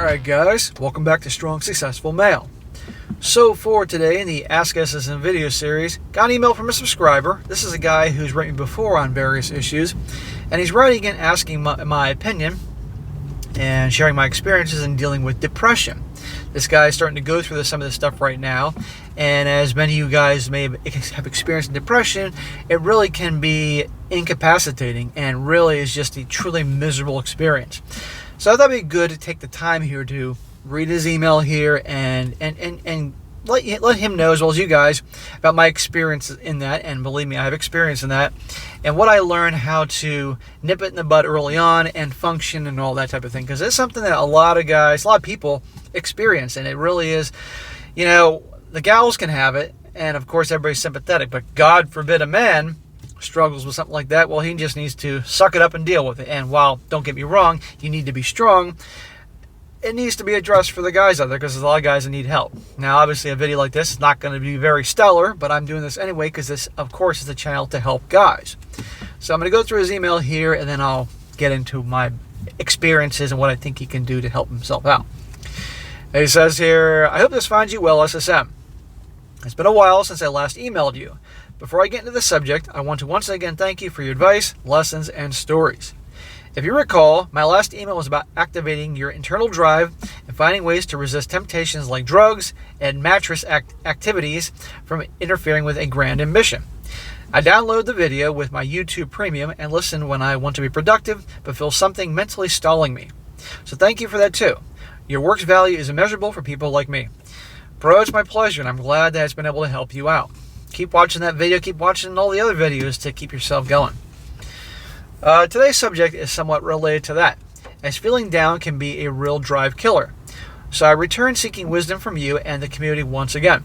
Alright guys, welcome back to Strong Successful Male. So for today in the Ask SSM video series, got an email from a subscriber. This is a guy who's written me before on various issues, and he's writing and asking my opinion and sharing my experiences in dealing with depression. This guy is starting to go through some of this stuff right now, and as many of you guys may have experienced depression, it really can be incapacitating and really is just a truly miserable experience. So I thought it'd be good to take the time here to read his email here and let him know, as well as you guys, about my experience in that. And believe me, I have experience in that, and what I learned how to nip it in the bud early on and function and all that type of thing, because it's something that a lot of people experience, and it really is, the gals can have it, and of course everybody's sympathetic, but God forbid a man struggles with something like that. Well, he just needs to suck it up and deal with it. And while, don't get me wrong, you need to be strong, it needs to be addressed for the guys out there, because there's a lot of guys that need help. Now, obviously, a video like this is not going to be very stellar, but I'm doing this anyway because this, of course, is a channel to help guys. So I'm going to go through his email here, and then I'll get into my experiences and what I think he can do to help himself out. And he says here, I hope this finds you well, SSM. It's been a while since I last emailed you. Before I get into the subject, I want to once again thank you for your advice, lessons, and stories. If you recall, my last email was about activating your internal drive and finding ways to resist temptations like drugs and mattress activities from interfering with a grand ambition. I download the video with my YouTube Premium and listen when I want to be productive but feel something mentally stalling me. So thank you for that too. Your work's value is immeasurable for people like me. Bro, it's my pleasure, and I'm glad that it's been able to help you out. Keep watching that video, keep watching all the other videos to keep yourself going. Today's subject is somewhat related to that, as feeling down can be a real drive killer. So I return seeking wisdom from you and the community once again.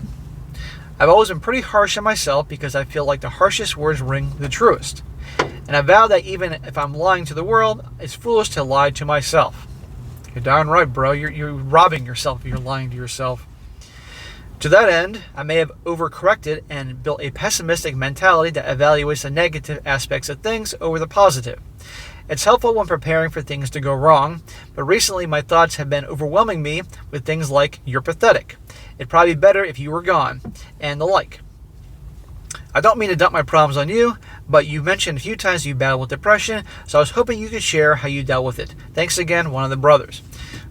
I've always been pretty harsh on myself because I feel like the harshest words ring the truest. And I vow that even if I'm lying to the world, it's foolish to lie to myself. You're darn right, bro. You're robbing yourself if you're lying to yourself. To that end, I may have overcorrected and built a pessimistic mentality that evaluates the negative aspects of things over the positive. It's helpful when preparing for things to go wrong, but recently my thoughts have been overwhelming me with things like, you're pathetic, it'd probably be better if you were gone, and the like. I don't mean to dump my problems on you, but you mentioned a few times you battle with depression, so I was hoping you could share how you dealt with it. Thanks again, one of the brothers.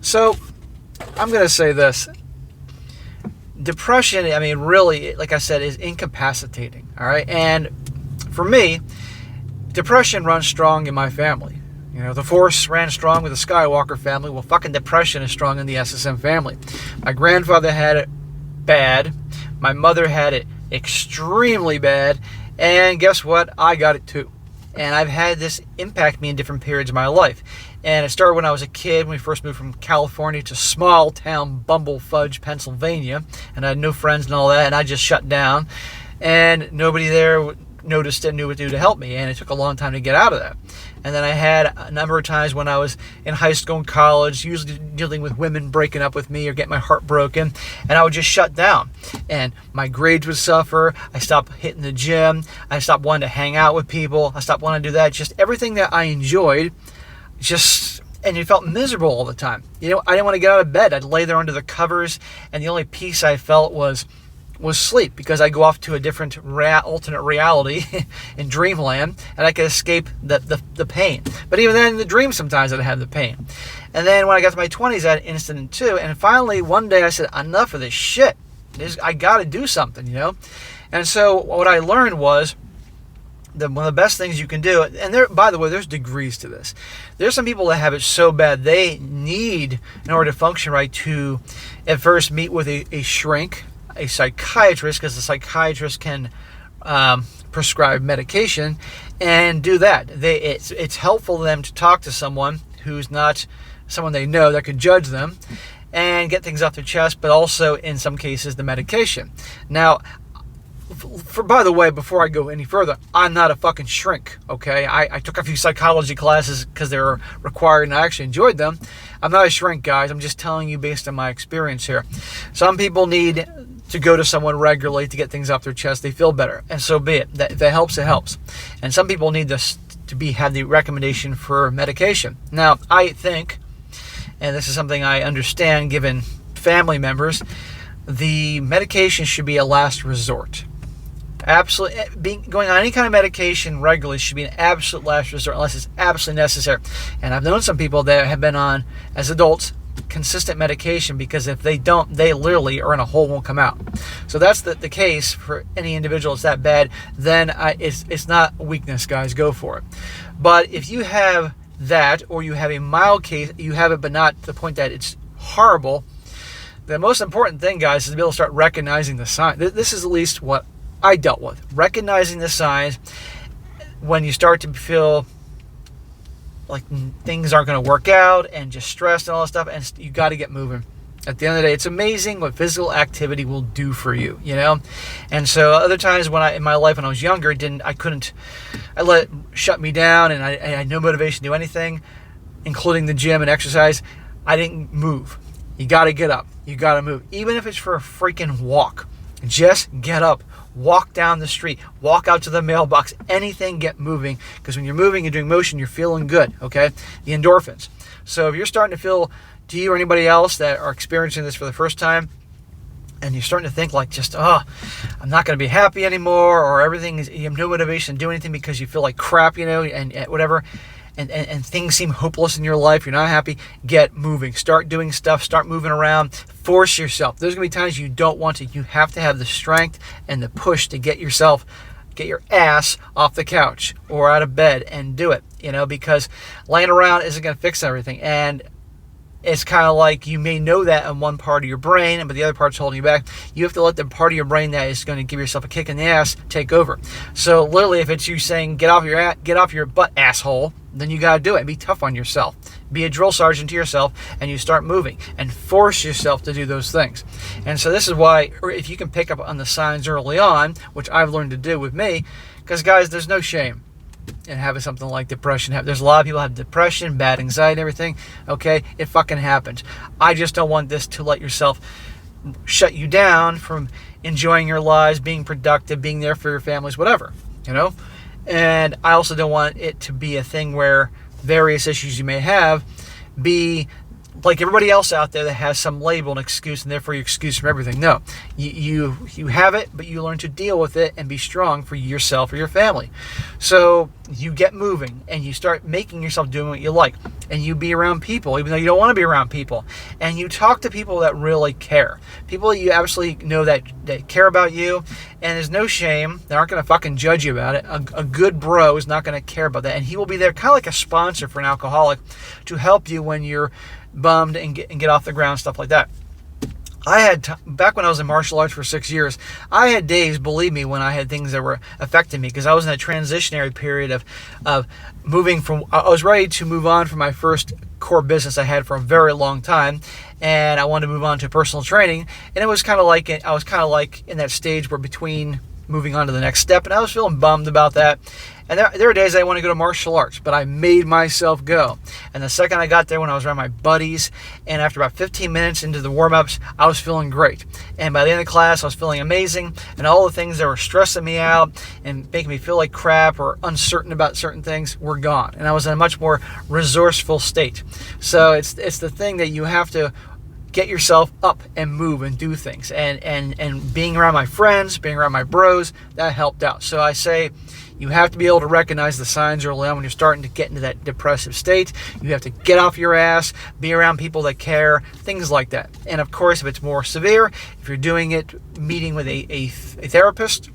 So, I'm going to say this. Depression, really, like I said, is incapacitating, all right? And for me, depression runs strong in my family. The Force ran strong with the Skywalker family. Well, fucking depression is strong in the SSM family. My grandfather had it bad. My mother had it extremely bad. And guess what? I got it too. And I've had this impact me in different periods of my life. And it started when I was a kid, when we first moved from California to small town Bumblefudge, Pennsylvania. And I had no friends and all that, and I just shut down. And nobody there noticed and knew what to do to help me. And it took a long time to get out of that. And then I had a number of times when I was in high school and college, usually dealing with women breaking up with me or getting my heart broken, and I would just shut down. And my grades would suffer. I stopped hitting the gym. I stopped wanting to hang out with people. I stopped wanting to do that. Just everything that I enjoyed, and you felt miserable all the time. I didn't want to get out of bed. I'd lay there under the covers, and the only peace I felt was sleep, because I go off to a different alternate reality in dreamland, and I could escape the pain. But even then, in the dream, sometimes I'd have the pain. And then when I got to my 20s, I had an incident too. And finally, one day I said, enough of this shit. I got to do something, And so what I learned was that one of the best things you can do, and by the way, there's degrees to this. There's some people that have it so bad they need, in order to function right, to at first meet with a shrink, a psychiatrist, because the psychiatrist can prescribe medication, and do that. It's helpful to them to talk to someone who's not someone they know that could judge them and get things off their chest, but also in some cases the medication. Now, by the way, before I go any further, I'm not a fucking shrink, okay? I took a few psychology classes because they were required and I actually enjoyed them. I'm not a shrink, guys. I'm just telling you based on my experience here. Some people need to go to someone regularly to get things off their chest. They feel better, and so be it. If that helps, it helps. And some people need this to have the recommendation for medication. Now, I think and this is something I understand given family members, the medication should be a last resort. Absolutely, going on any kind of medication regularly should be an absolute last resort unless it's absolutely necessary. And I've known some people that have been on, as adults, consistent medication, because if they don't, they literally are in a hole, won't come out. So that's the case for any individual. It's that bad, then it's not weakness, guys. Go for it. But if you have that, or you have a mild case, you have it but not to the point that it's horrible, the most important thing, guys, is to be able to start recognizing the signs. This is at least what I dealt with. Recognizing the signs when you start to feel like things aren't going to work out and just stressed and all that stuff, and you got to get moving. At the end of the day, it's amazing what physical activity will do for you, you know? And so other times in my life when I was younger, I let it shut me down, and I had no motivation to do anything, including the gym and exercise. I didn't move. You got to get up. You got to move. Even if it's for a freaking walk. Just get up. Walk down the street. Walk out to the mailbox. Anything, get moving. Because when you're moving and doing motion, you're feeling good, okay? The endorphins. So if you're starting to feel, to you or anybody else that are experiencing this for the first time, and you're starting to think like just, I'm not going to be happy anymore, or you have no motivation to do anything because you feel like crap, you know, and whatever, and things seem hopeless in your life, you're not happy, get moving. Start doing stuff. Start moving around. Force yourself. There's going to be times you don't want to. You have to have the strength and the push to get your ass off the couch or out of bed and do it, you know, because laying around isn't going to fix everything. And it's kind of like you may know that in one part of your brain, but the other part's holding you back. You have to let the part of your brain that is going to give yourself a kick in the ass take over. So literally, if it's you saying get off your butt, asshole, then you got to do it and be tough on yourself. Be a drill sergeant to yourself, and you start moving and force yourself to do those things. And so this is why, or if you can pick up on the signs early on, which I've learned to do with me, because guys, there's no shame in having something like depression. There's a lot of people have depression, bad anxiety, and everything. Okay, it fucking happens. I just don't want this to let yourself shut you down from enjoying your lives, being productive, being there for your families, whatever, you know. And I also don't want it to be a thing where various issues you may have be like everybody else out there that has some label and excuse, and therefore you're excused from everything. No, you have it, but you learn to deal with it and be strong for yourself or your family. So you get moving and you start making yourself doing what you like, and you be around people even though you don't want to be around people, and you talk to people that really care, people that you absolutely know that care about you, and there's no shame. They aren't going to fucking judge you about it. A good bro is not going to care about that, and he will be there kind of like a sponsor for an alcoholic to help you when you're bummed and get off the ground, stuff like that. I had back when I was in martial arts for 6 years, I had days, believe me, when I had things that were affecting me, because I was in a transitionary period of moving from, I was ready to move on from my first core business I had for a very long time, and I wanted to move on to personal training, and it was kind of like, I was kind of like in that stage where between moving on to the next step, and I was feeling bummed about that. And there are days I want to go to martial arts, but I made myself go. And the second I got there, when I was around my buddies, and after about 15 minutes into the warm-ups, I was feeling great. And by the end of the class, I was feeling amazing, and all the things that were stressing me out and making me feel like crap or uncertain about certain things were gone. And I was in a much more resourceful state. So it's the thing that you have to get yourself up and move and do things. And being around my friends, being around my bros, that helped out. So I say, you have to be able to recognize the signs early on when you're starting to get into that depressive state. You have to get off your ass, be around people that care, things like that. And of course, if it's more severe, if you're doing it, meeting with a therapist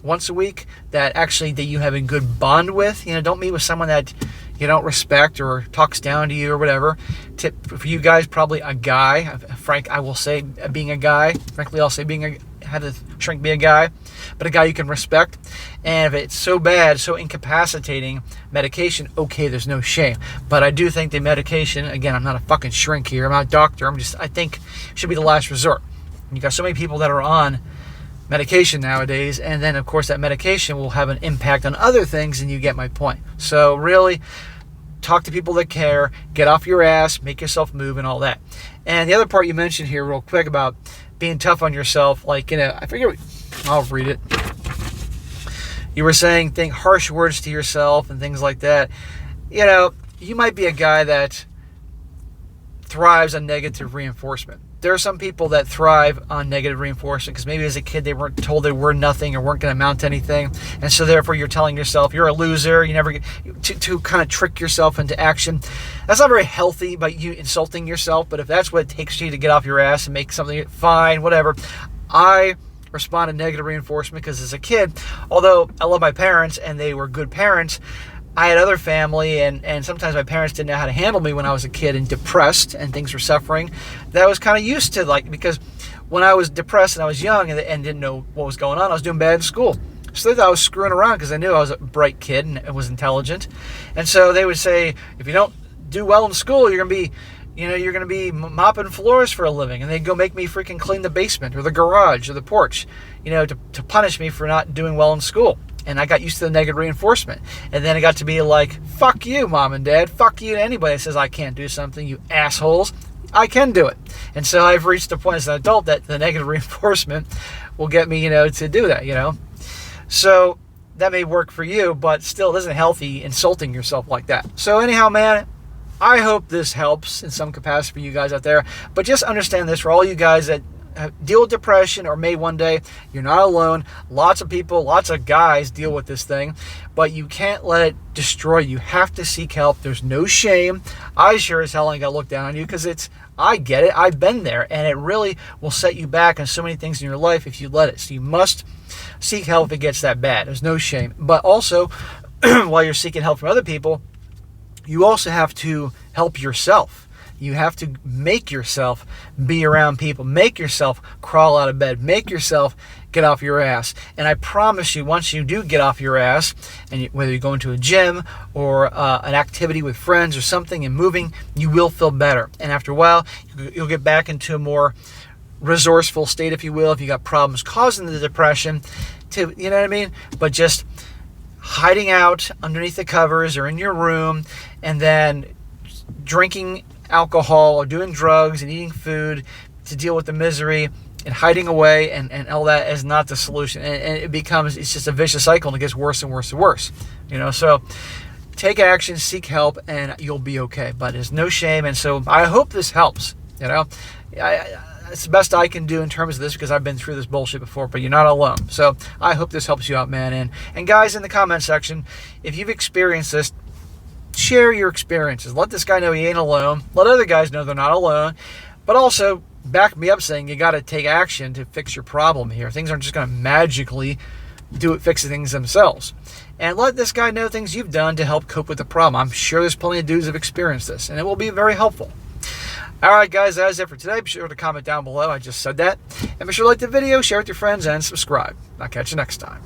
once a week that you have a good bond with. You know, don't meet with someone that you don't respect or talks down to you or whatever. Tip for you guys, probably a guy. Frank, I will say being a guy. Frankly, I'll say had to shrink be a guy, but a guy you can respect. And if it's so bad, so incapacitating, medication, okay, there's no shame. But I do think the medication, again, I'm not a fucking shrink here, I'm not a doctor, I think should be the last resort. You got so many people that are on medication nowadays, and then of course that medication will have an impact on other things, and you get my point. So really, talk to people that care, get off your ass, make yourself move and all that. And the other part you mentioned here real quick about being tough on yourself, like, you know, I forget, I'll read it. You were saying think harsh words to yourself and things like that. You know, you might be a guy that thrives on negative reinforcement. There are some people that thrive on negative reinforcement because maybe as a kid they weren't told they were nothing or weren't going to amount to anything, and so therefore you're telling yourself you're a loser. You never get to kind of trick yourself into action. That's not very healthy by you insulting yourself. But if that's what it takes you to get off your ass and make something fine, whatever. I respond to negative reinforcement because as a kid, although I love my parents and they were good parents, I had other family, and sometimes my parents didn't know how to handle me when I was a kid and depressed and things were suffering. That I was kind of used to, like, because when I was depressed and I was young and didn't know what was going on, I was doing bad in school. So they thought I was screwing around because I knew I was a bright kid and was intelligent. And so they would say, if you don't do well in school, you're going to be mopping floors for a living. And they'd go make me freaking clean the basement or the garage or the porch, to punish me for not doing well in school. And I got used to the negative reinforcement. And then it got to be like, fuck you, mom and dad. Fuck you to anybody that says I can't do something, you assholes. I can do it. And so I've reached a point as an adult that the negative reinforcement will get me, to do that, So that may work for you, but still it isn't healthy insulting yourself like that. So anyhow, man, I hope this helps in some capacity for you guys out there. But just understand this for all you guys that deal with depression or may one day, you're not alone. Lots of people, lots of guys deal with this thing, but you can't let it destroy you. You have to seek help. There's no shame. I sure as hell ain't gonna look down on you because I get it. I've been there, and it really will set you back on so many things in your life if you let it. So you must seek help if it gets that bad. There's no shame. But also, while you're seeking help from other people, you also have to help yourself. You have to make yourself be around people. Make yourself crawl out of bed. Make yourself get off your ass. And I promise you, once you do get off your ass, and whether you go into a gym or an activity with friends or something and moving, you will feel better. And after a while, you'll get back into a more resourceful state, if you will, if you got problems causing the depression. You know what I mean? But just hiding out underneath the covers or in your room and then drinking alcohol or doing drugs and eating food to deal with the misery and hiding away and all that is not the solution. And it's just a vicious cycle, and it gets worse and worse and worse. So take action, seek help, and you'll be okay. But there's no shame, and so I hope this helps. It's the best I can do in terms of this because I've been through this bullshit before, but you're not alone. So I hope this helps you out, man. And guys, in the comment section, if you've experienced this, share your experiences. Let this guy know he ain't alone. Let other guys know they're not alone. But also back me up saying you got to take action to fix your problem here. Things aren't just going to magically fix things themselves. And let this guy know things you've done to help cope with the problem. I'm sure there's plenty of dudes that have experienced this, and it will be very helpful. All right, guys, that's it for today. Be sure to comment down below. I just said that. And be sure to like the video, share with your friends, and subscribe. I'll catch you next time.